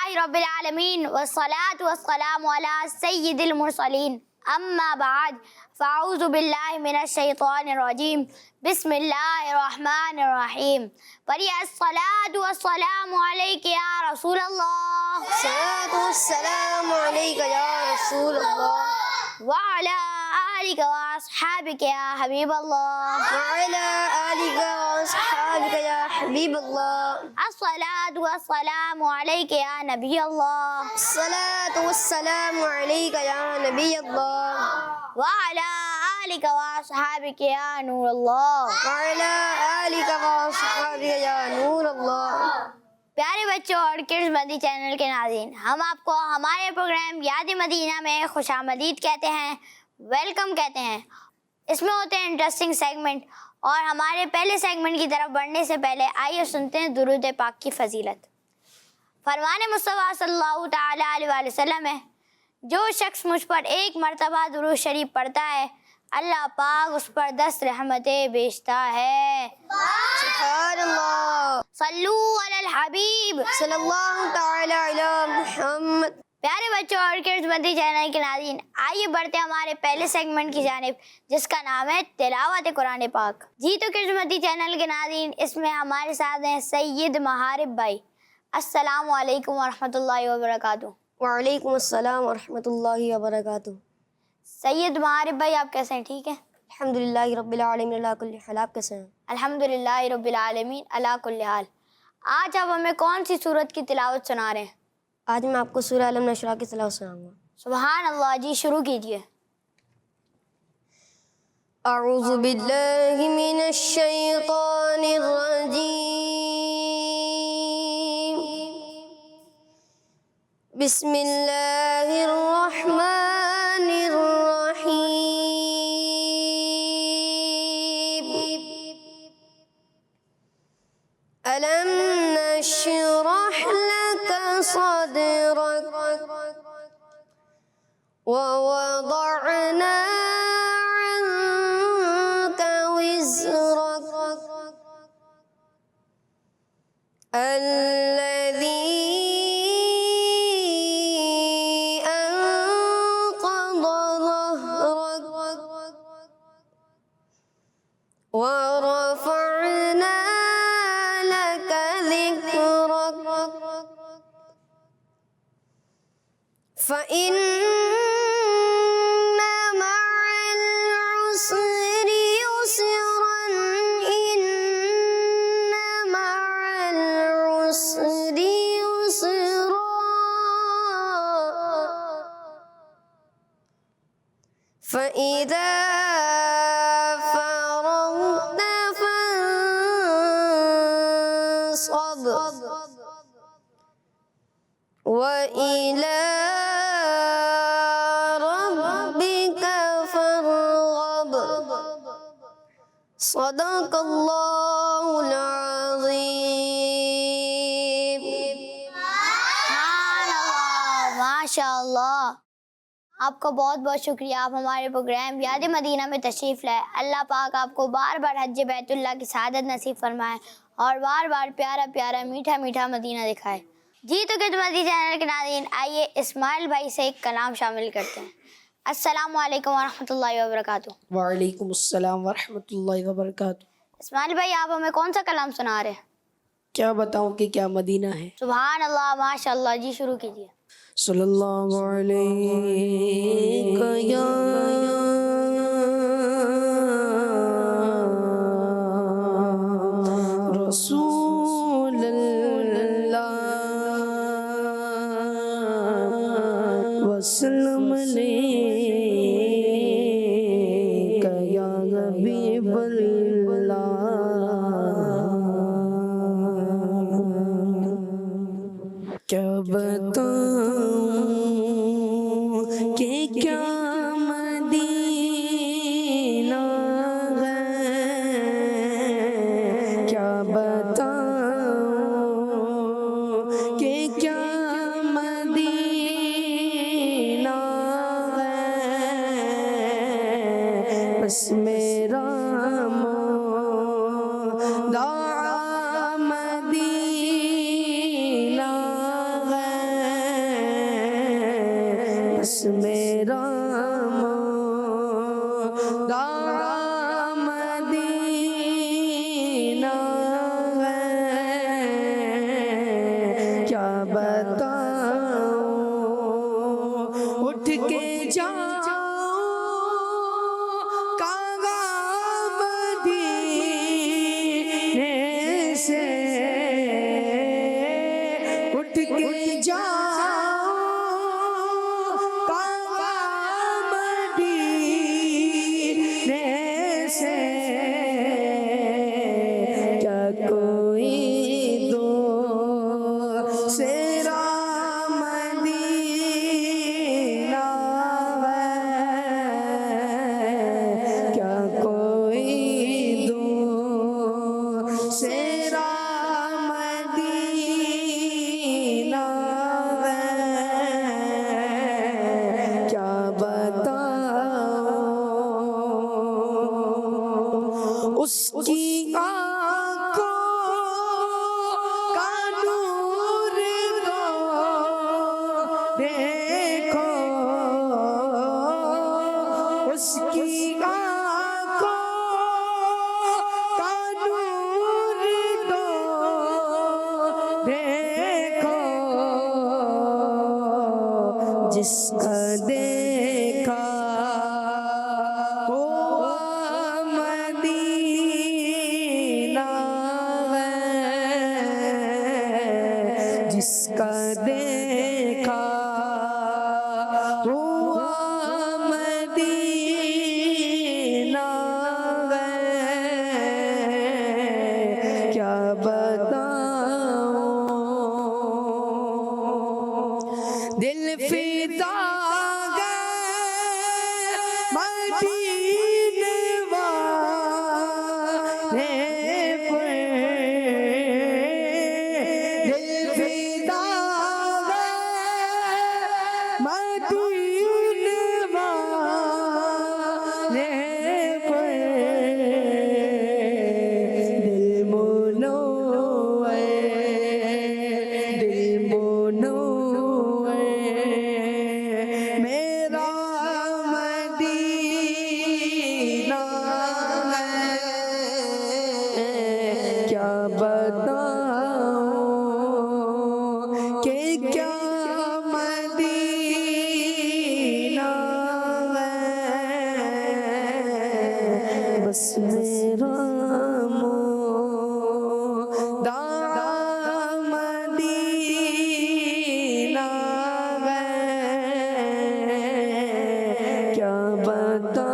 अल्हम्दुलिल्लाहि रब्बिल आलमीन वस्सलातु वस्सलामु अला सय्यिदिल मुरसलीन अम्मा बाद फ़अऊज़ु बिल्लाहि मिनश शैतानिर रजीम बिस्मिल्लाहिर रहमानिर रहीम पढ़िए अस्सलातु वस्सलामु अलैका या रसूल अल्लाह सलातु वस्सलामु अलैका या रसूल अल्लाह व अला आलिका व अस्हाबिका या हबीब अल्लाह व अला आलिका व अस्हाबिका या हबीब अल्लाह अस्सलातु वस्सलामु अलैका या नबी अल्लाह सलातु वस्सलामु अलैका या नबी अल्लाह व अला आलिका व अस्हाबिका या नूर अल्लाह व अला आलिका व अस्हाबिका या नूर अल्लाह। प्यारे बच्चों और किड्स मदी चैनल के नाज़रीन, हम आपको हमारे प्रोग्राम याद मदीना में खुशामदीद कहते हैं, वेलकम कहते हैं। इसमें होते हैं इंटरेस्टिंग सेगमेंट। और हमारे पहले सेगमेंट की तरफ बढ़ने से पहले आइए सुनते हैं दुरूद पाक की फजीलत। फरमाने मुस्तफ़ा सल्लल्लाहु तआला अलैहि वसल्लम है, जो शख्स मुझ पर एक मरतबा दुरूद शरीफ पढ़ता है, अल्लाह पाक उस पर 10 रहमतें भेजता है। सुभानअल्लाह। सल्लू अलल हबीब सल्लल्लाहु तआला अला मुहम्मद। प्यारे बच्चों और किड्स मदी चैनल के नाज़रीन, आइए बढ़ते हैं हमारे पहले सेगमेंट की जानिब, जिसका नाम है तिलावत कुरान पाक। जी तो किड्स मदी चैनल के नाज़रीन, इसमें हमारे साथ हैं सैयद महारिब भाई। अस्सलामु अलैकुम वरहमतुल्लाहि वबरकातुहू। वालेकुम अस्सलाम वरहमतुल्लाहि वबरकातुहू। सैयद महारिब भाई, आप कैसे हैं? ठीक है, अल्हम्दुलिल्लाहि रब्बिल आलमीन अला कुल्ली हाल। आप कैसे हैं? अल्हम्दुलिल्लाहि रब्बिल आलमीन अला कुल्ली हाल। आज आप हमें कौन सी सूरत की तिलावत सुना रहे हैं? आज मैं आपको सूरह अलम नशरा की तिलावत सुनाऊंगा। सुभान अल्लाह, जी शुरू कीजिए। अऊज़ु बिल्लाहि मिनश शैतानिर रजीम। बिस्मिल्लाहिर रहमानिर रहीम। अलम नशरह लका सदरक व वदअना अन्का विज़रक अल्लज़ी अनक़द ज़हरक व रफ़अना लका ज़िक्रक फ़इन्न मअल उसरि युस्रन इन्न मअल उसरि युस्रा फ़इज़ा फ़रग़त फ़ंसब वइला रब्बिका फ़रग़ब। सदक़ल्लाहुल अज़ीम। माशाअल्लाह, आपका बहुत बहुत शुक्रिया। आप हमारे प्रोग्राम याद मदीना में तशरीफ़ लाए। अल्लाह पाक आपको बार बार हज बैतुल्लाह की सआदत नसीब फरमाए और बार बार प्यारा प्यारा मीठा मीठा मदीना दिखाए। जी तो किड्स मदी चैनल के नाज़रीन, आइए इस्माइल भाई से एक कलाम शामिल करते हैं। अस्सलामु अलैकुम वरहमतुल्लाहि वबरकातुहू। वालेकुम अस्सलाम वरहमतुल्लाहि वबरकातुहू। इस्माइल भाई, आप हमें कौन सा कलाम सुना रहे हैं? क्या बताऊं कि क्या मदीना है। सुभान अल्लाह, माशाअल्लाह, जी शुरू कीजिए। सल्लल्लाहु अलैहि या रसूल अल्लाह वसल्लम अलैका या हबीब अल्लाह। क्या बताऊं कि क्या मदीना है, क्या बताऊं कि क्या मदीना है, बस मेरा मौला मदीना है। बस मेरा मदीना है, क्या बताऊं उठ के जाओ कागा मदीने से, उठ के जाओ कागा मदीने से, क्या कोई दो सेरा मदीना है, क्या कोई दो सेरा मदीना है, क्या बताऊं उसकी आँखों का नूर दो देखो, उसकी आँखों का नूर दो देखो, जिसका देखा हुआ मदीना है, जिसका देखा हुआ मदीना है, क्या बताऊं दिल फिदा मदीने वाले पर, दिल फिदा मदीने वाले पर, दिल मुनव्वर मेरा मदीना है, क्या बताऊं कि क्या मदीना है, बस मेरा मदीना है, क्या बताऊं।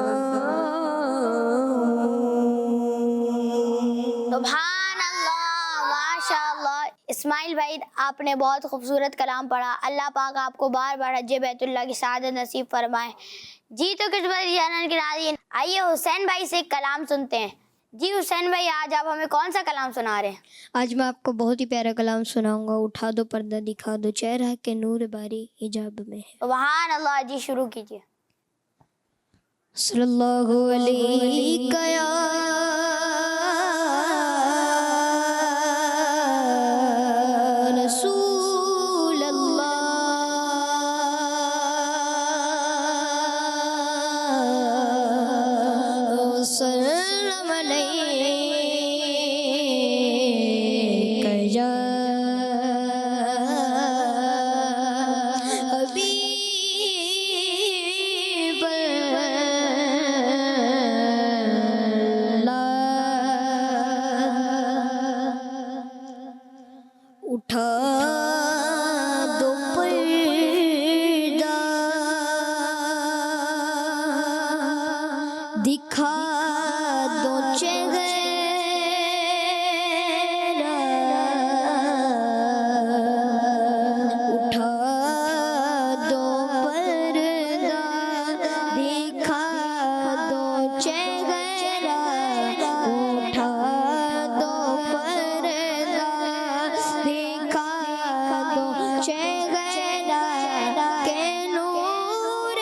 सुभान अल्लाह, माशाअल्लाह। इस्माइल भाई, आपने बहुत खूबसूरत कलाम पढ़ा। अल्लाह पाक आपको बार बार हज बैतुल्लाह की सआदत नसीब फरमाए। जी तो किस्मत जानन के नाज़रीन, आइए हुसैन भाई से एक कलाम सुनते हैं। जी हुसैन भाई, आज आप हमें कौन सा कलाम सुना रहे हैं? आज मैं आपको बहुत ही प्यारा कलाम सुनाऊंगा। उठा दो पर्दा दिखा दो चेहरा के नूर बारी हिजाब में है। सुभान अल्लाह, जी शुरू कीजिए। सल्लल्लाहु अलैहि या रसूल अल्लाह, सल्लम अलैका या हबीब अल्लाह। उठा दो पर्दा दिखा दो चेहरा, उठा दो पर्दा दिखा दो चेहरा, उठा दो पर्दा दिखा दो चेहरा के नूर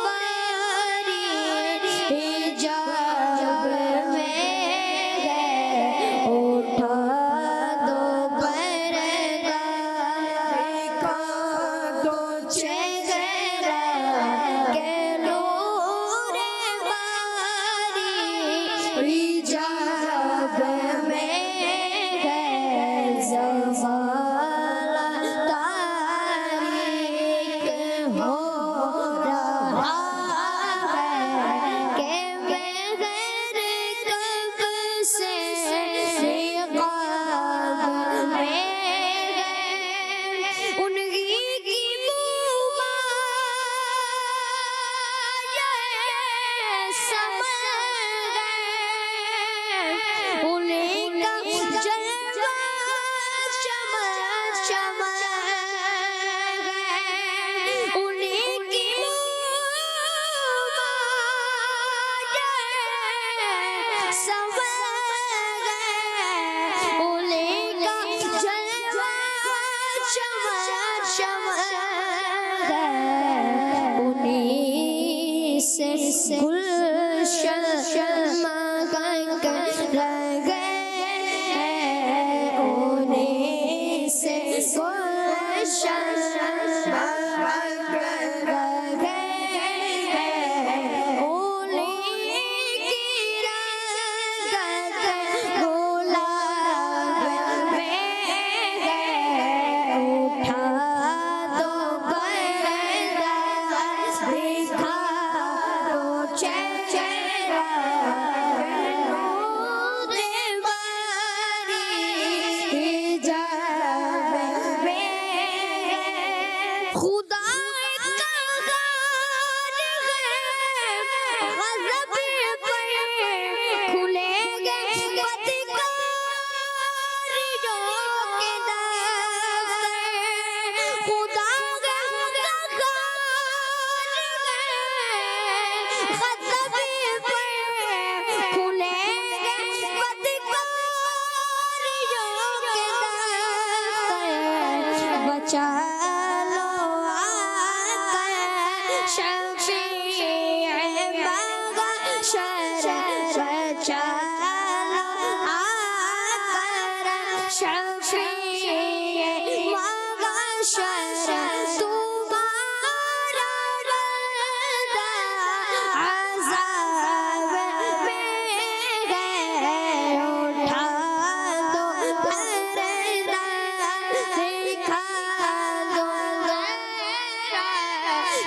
बारी हिजाब हो रहा है कि मैं गैर कब से रिकाब में उन्हीं की समझ उन्हीं का जलवा चमक चमक उन्हीं की समझ उन्हीं का जलवा चमक चमक उन्हीं से गुलशन मगन रह गए उन्हीं से गुलशन मगन रह गए उन्हीं की रंगत गुलाब में है उठा दो पर्दा दिखा दो चेहरा खुदा खुलेंगे खुदा बचा लो आकर शफीए महशर बचा लो आकर शफीए महशर तुम्हारा बंदा अज़ाब में है उठा दो पर्दा दिखा दो ज़रा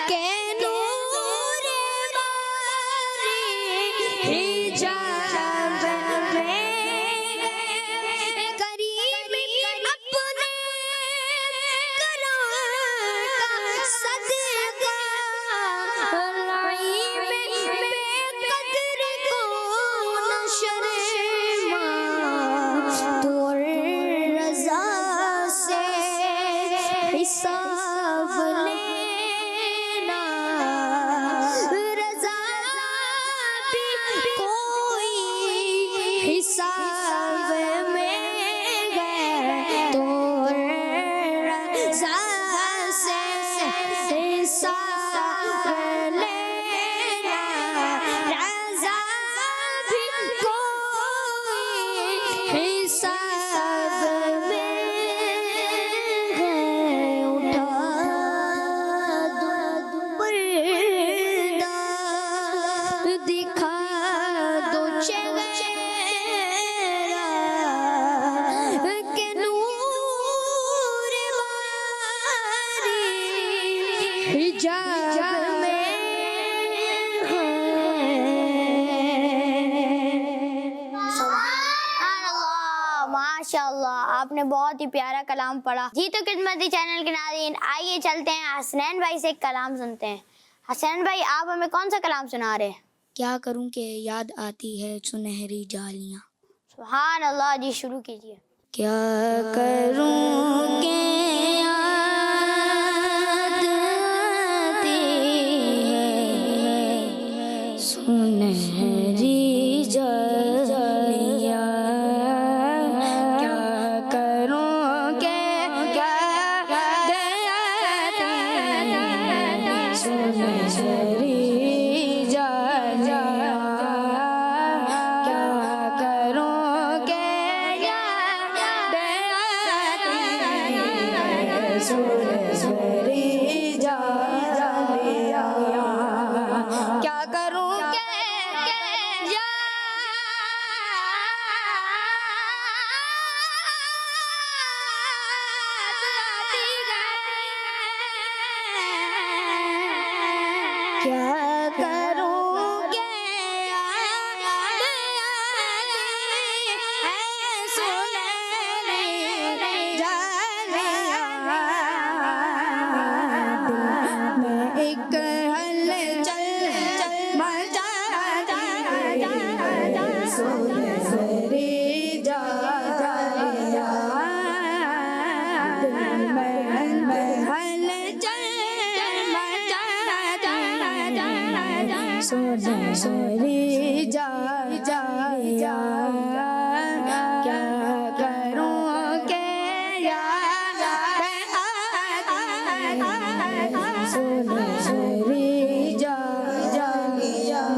के नूर बारी हिजाब में करीम अपने कलाम का सदका लाई में बेकदर को नशर तो रज़ा से हिसाब लेना रज़ा भी कोई हिसाब में गए तो रज़ा से हिसाब लेना रज़ा भी कोई हिसाब में गए उठा दो पर्दा दिखा दो चेहरा के नूर बारी हिजाब में माशाल्लाह आपने बहुत ही प्यारा कलाम पढ़ा। जी तो किस्मती चैनल के नाज़रीन, आइए चलते हैं हसनैन भाई से एक कलाम सुनते हैं। हसनैन भाई आप हमें कौन सा कलाम सुना रहे हैं? क्या करूं कि याद आती है सुनहरी जालियां। सुभान अल्लाह, जी शुरू कीजिए। क्या करूं कि याद आती है सुनहरी जालियां। क्या करूं कि याद आती है सुनहरी जालियां। क्या करूं कि याद आती है सुनहरी जालियां। क्या करूं कि क्या करूं के याद आती है सुनहरी जालियां दिल में एक हलचल मचाती है सुनहरी जालियां दिल में हलचल मचाती है सुनहरी जालियां क्या करूं के याद आती है सुनहरी जालियां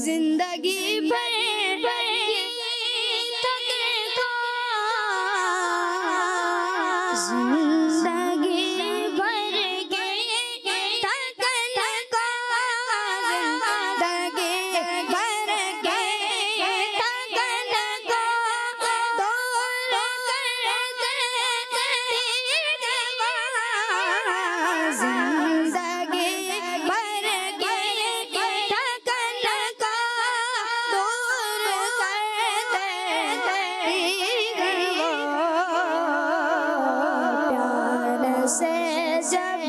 जिंदगी भर जिंदगी भर के थकन को जिंदगी भर के थकन को दूर कर देती दवा जिंदगी भर के थकन को दूर कर देती प्यार से जब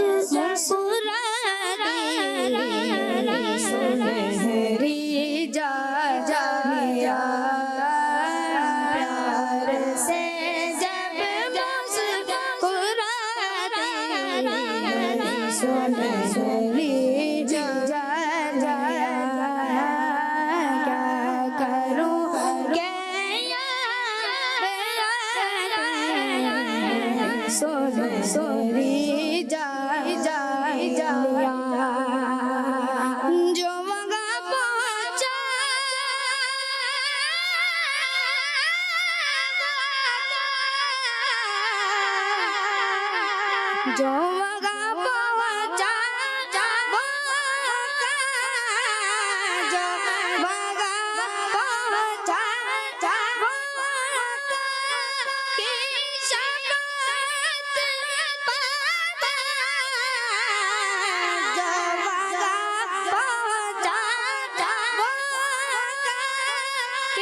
मुस्कुराती सुनहरी जालियां प्यार से जब मुस्कुराती सुनहरी जालियां क्या करूं के याद आती सुनहरी जालियां जो वहाँ पहुँचा जो वहाँ पहुँचा जो वहाँ पहुँचा की शफाअत पाता जो वहाँ पहुँचा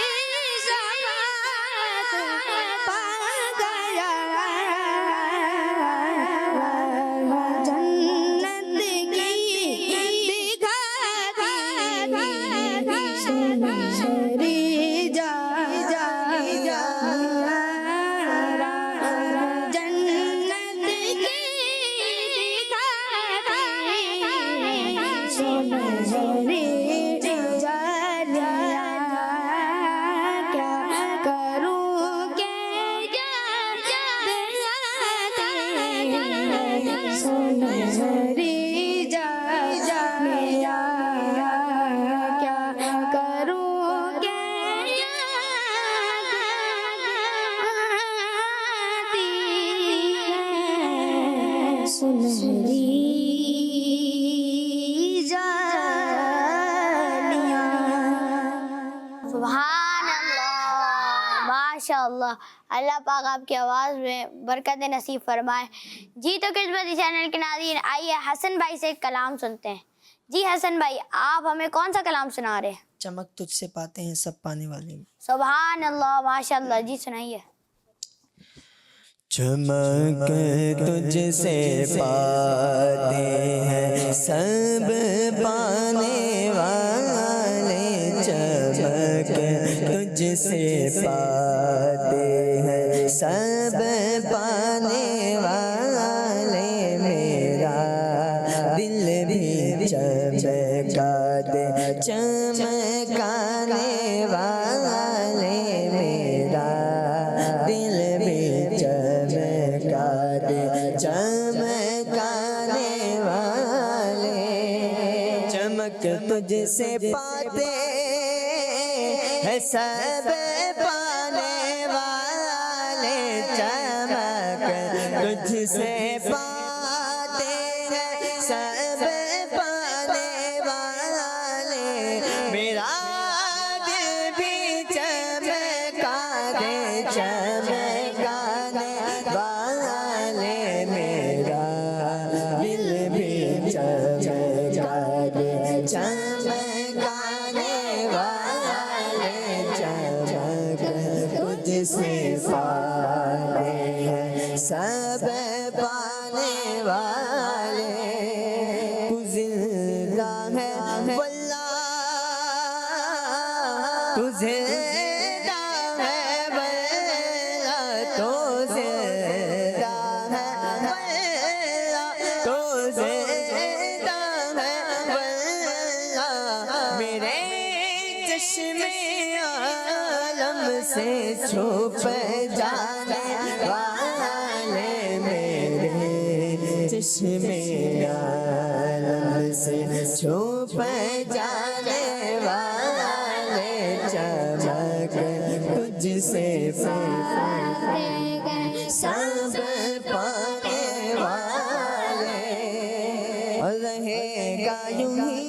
की शफाअत पा गया जन्नत की दिखाती सुनहरी जालियां जन्नत की दिखाती सुनहरी जालियां क्या करूं के याद आती सुनहरी जालियां क्या करूं के याद आती सुनहरी जालियां सुभान अल्लाह माशाअल्लाह। अल्लाह पाक आपकी आवाज़ में बरकत नसीब फरमाए। जी तो किस्मती चैनल के नाज़रीन, आइए हसन भाई से एक कलाम सुनते हैं। जी हसन भाई, आप हमें कौन सा कलाम सुना रहे हैं? चमक तुझसे पाते हैं सब पाने वाले। सुभान अल्लाह माशाअल्लाह। जी सुनाइए। चमक तुझसे पाते हैं सब पाने वाले चमक तुझसे पाते हैं सब पाने वाले मेरा दिल भी चमका दे चमकाने वाले मेरा दिल भी चमका दे चमकाने वाले चमक तुझसे पाते है सब पाने वाले चमक तुझसे पाते हैं सब पाने वाले मेरा दिल भी चमका दे चमकाने वाले मेरा दिल भी पाने वाले, तू जिंदा है वल्लाह, तू जिंदा है वल्लाह, तो जिंदा है वल्लाह, तो जिंदा है वल्लाह। मेरे चश्मे आलम से छुप जाने वाले, मेरे चश्मे आलम से छुप जाने वाले, चमक तुझसे सब पाने वाले, और रहेगा यूं ही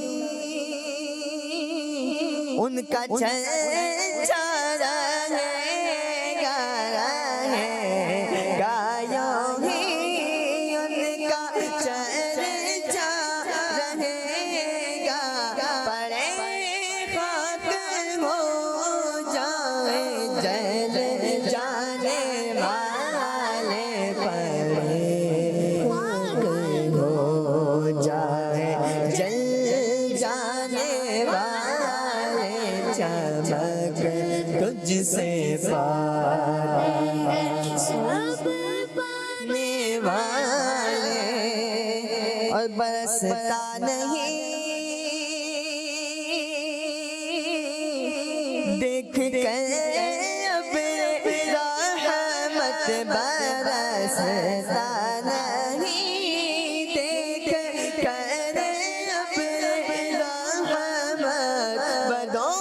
उनका चर्चा रहेगा, रहेगा यूं ही उनका चर्चा रहेगा। पड़े खाक हो जाए जल जाने वाले, पड़े खाक हो जाए जल जाने वाले, चमक तुझसे पाने सब पाने वाले, और बरसता नहीं देख कर अब रहमत, बरसता नहीं देख कर अब रहमत, बदों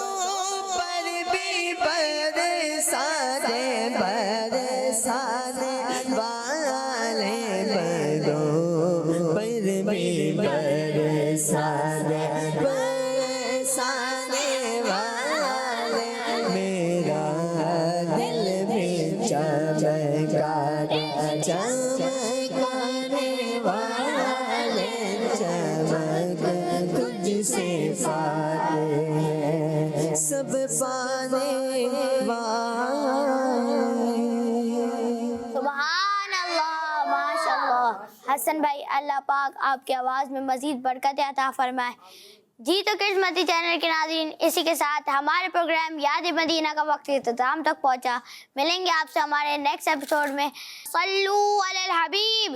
पर भी बरसाने बरसाने वाले, बदों पर भी बरसाने बरसाने वाले, मेरा दिल भी चमका चमकाने वाले, चमक तुझसे पाते सब पाने वाले। सुभान अल्लाह, माशाअल्लाह। हसन भाई, अल्लाह पाक आपकी आवाज़ में मज़ीद बरकत अता फरमाए। जी तो किड्स मदी चैनल के नाज़रीन, इसी के साथ हमारे प्रोग्राम याद मदीना का वक्त इख्तिताम तक पहुंचा। मिलेंगे आपसे हमारे नेक्स्ट एपिसोड में। सल्लू अलल हबीब।